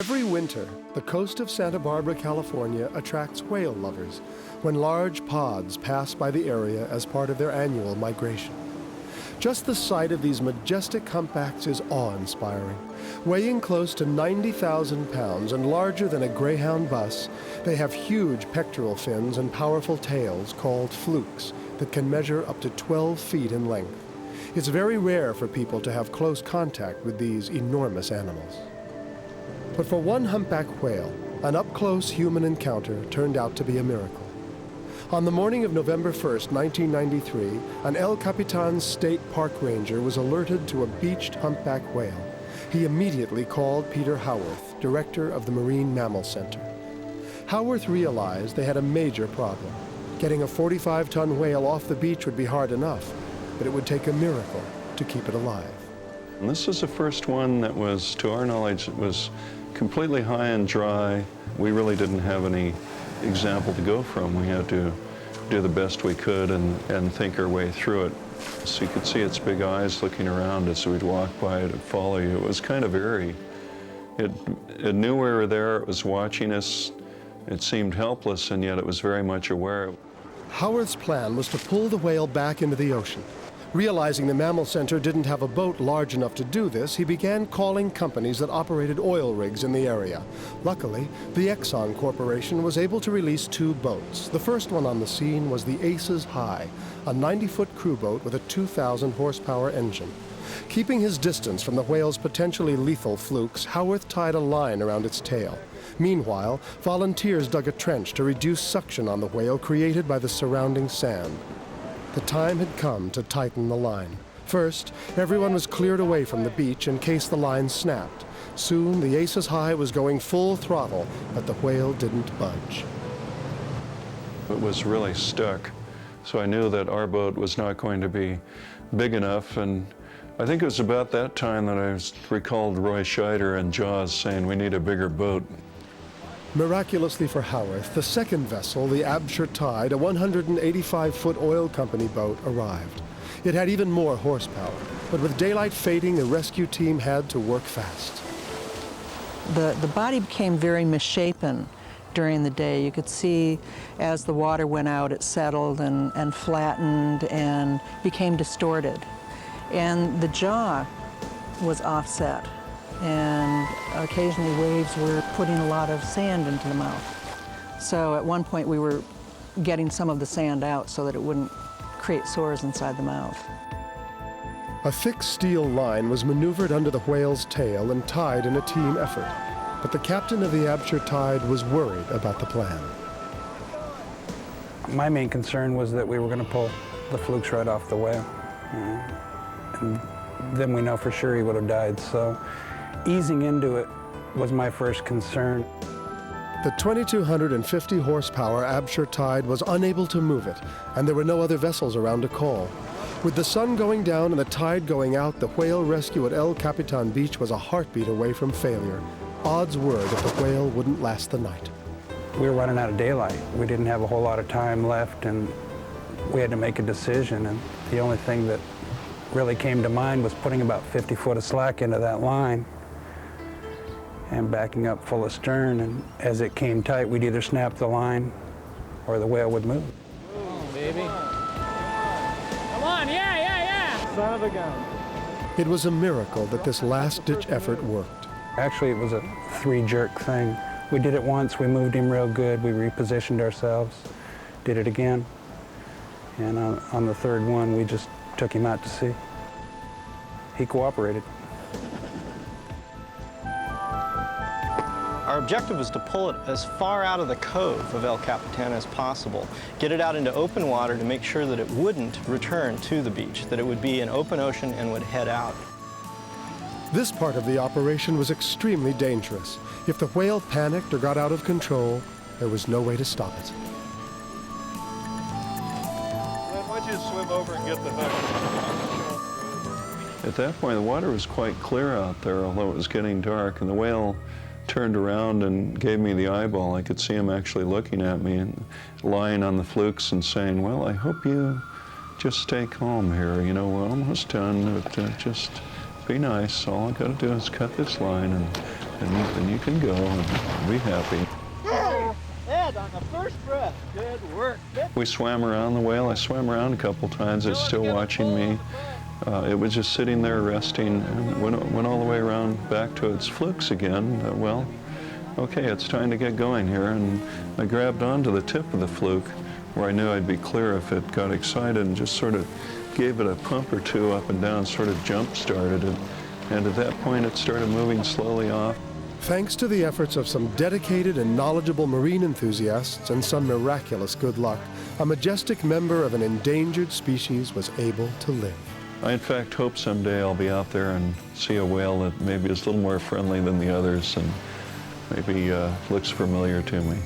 Every winter, the coast of Santa Barbara, California attracts whale lovers when large pods pass by the area as part of their annual migration. Just the sight of these majestic humpbacks is awe-inspiring. Weighing close to 90,000 pounds and larger than a Greyhound bus, they have huge pectoral fins and powerful tails called flukes that can measure up to 12 feet in length. It's very rare for people to have close contact with these enormous animals. But for one humpback whale, an up-close human encounter turned out to be a miracle. On the morning of November 1st, 1993, an El Capitan State Park Ranger was alerted to a beached humpback whale. He immediately called Peter Howarth, director of the Marine Mammal Center. Howarth realized they had a major problem. Getting a 45-ton whale off the beach would be hard enough, but it would take a miracle to keep it alive. And this was the first one that was, to our knowledge, it was completely high and dry. We really didn't have any example to go from. We had to do the best we could and think our way through it. So you could see its big eyes looking around as we'd walk by it and follow you. It was kind of eerie. It knew we were there, it was watching us. It seemed helpless, and yet it was very much aware. Howarth's plan was to pull the whale back into the ocean. Realizing the Mammal Center didn't have a boat large enough to do this, he began calling companies that operated oil rigs in the area. Luckily, the Exxon Corporation was able to release 2 boats. The first one on the scene was the Aces High, a 90-foot crew boat with a 2,000 horsepower engine. Keeping his distance from the whale's potentially lethal flukes, Howarth tied a line around its tail. Meanwhile, volunteers dug a trench to reduce suction on the whale created by the surrounding sand. The time had come to tighten the line. First, everyone was cleared away from the beach in case the line snapped. Soon, the Aces High was going full throttle, but the whale didn't budge. It was really stuck, so I knew that our boat was not going to be big enough, and I think it was about that time that I recalled Roy Scheider and Jaws saying, "We need a bigger boat." Miraculously for Howarth, the second vessel, the Absher Tide, a 185-foot oil company boat, arrived. It had even more horsepower, but with daylight fading, the rescue team had to work fast. The body became very misshapen during the day. You could see as the water went out, it settled and flattened and became distorted. And the jaw was offset, and occasionally waves were putting a lot of sand into the mouth. So at one point we were getting some of the sand out so that it wouldn't create sores inside the mouth. A thick steel line was maneuvered under the whale's tail and tied in a team effort. But the captain of the Absher Tide was worried about the plan. My main concern was that we were going to pull the flukes right off the whale. And then we know for sure he would have died. So easing into it was my first concern. The 2,250 horsepower Absher Tide was unable to move it, and there were no other vessels around to call. With the sun going down and the tide going out, the whale rescue at El Capitan Beach was a heartbeat away from failure. Odds were that the whale wouldn't last the night. We were running out of daylight. We didn't have a whole lot of time left, and we had to make a decision. And the only thing that really came to mind was putting about 50 foot of slack into that line and backing up full astern, and as it came tight, we'd either snap the line or the whale would move. Come on, baby. Come on, yeah. Son of a gun. It was a miracle that this last-ditch effort worked. Actually, it was a 3-jerk thing. We did it once, we moved him real good, we repositioned ourselves, did it again, and on the third one, we just took him out to sea. He cooperated. Our objective was to pull it as far out of the cove of El Capitan as possible, get it out into open water to make sure that it wouldn't return to the beach, that it would be in open ocean and would head out. This part of the operation was extremely dangerous. If the whale panicked or got out of control, there was no way to stop it. Why don't you swim over and get the hook? At that point, the water was quite clear out there, although it was getting dark, and the whale turned around and gave me the eyeball. I could see him actually looking at me and lying on the flukes and saying, "Well, I hope you just stay calm here. You know, we're almost done, but just be nice. All I got to do is cut this line." And and then you can go and be happy. Ed, on the first breath. Good work. We swam around the whale. I swam around a couple times. It's still watching me. It was just sitting there resting, and went all the way around back to its flukes again. Well, okay, it's time to get going here. And I grabbed onto the tip of the fluke where I knew I'd be clear if it got excited, and just sort of gave it a pump or two up and down, sort of jump-started it. And at that point, it started moving slowly off. Thanks to the efforts of some dedicated and knowledgeable marine enthusiasts and some miraculous good luck, a majestic member of an endangered species was able to live. I, in fact, hope someday I'll be out there and see a whale that maybe is a little more friendly than the others and maybe looks familiar to me.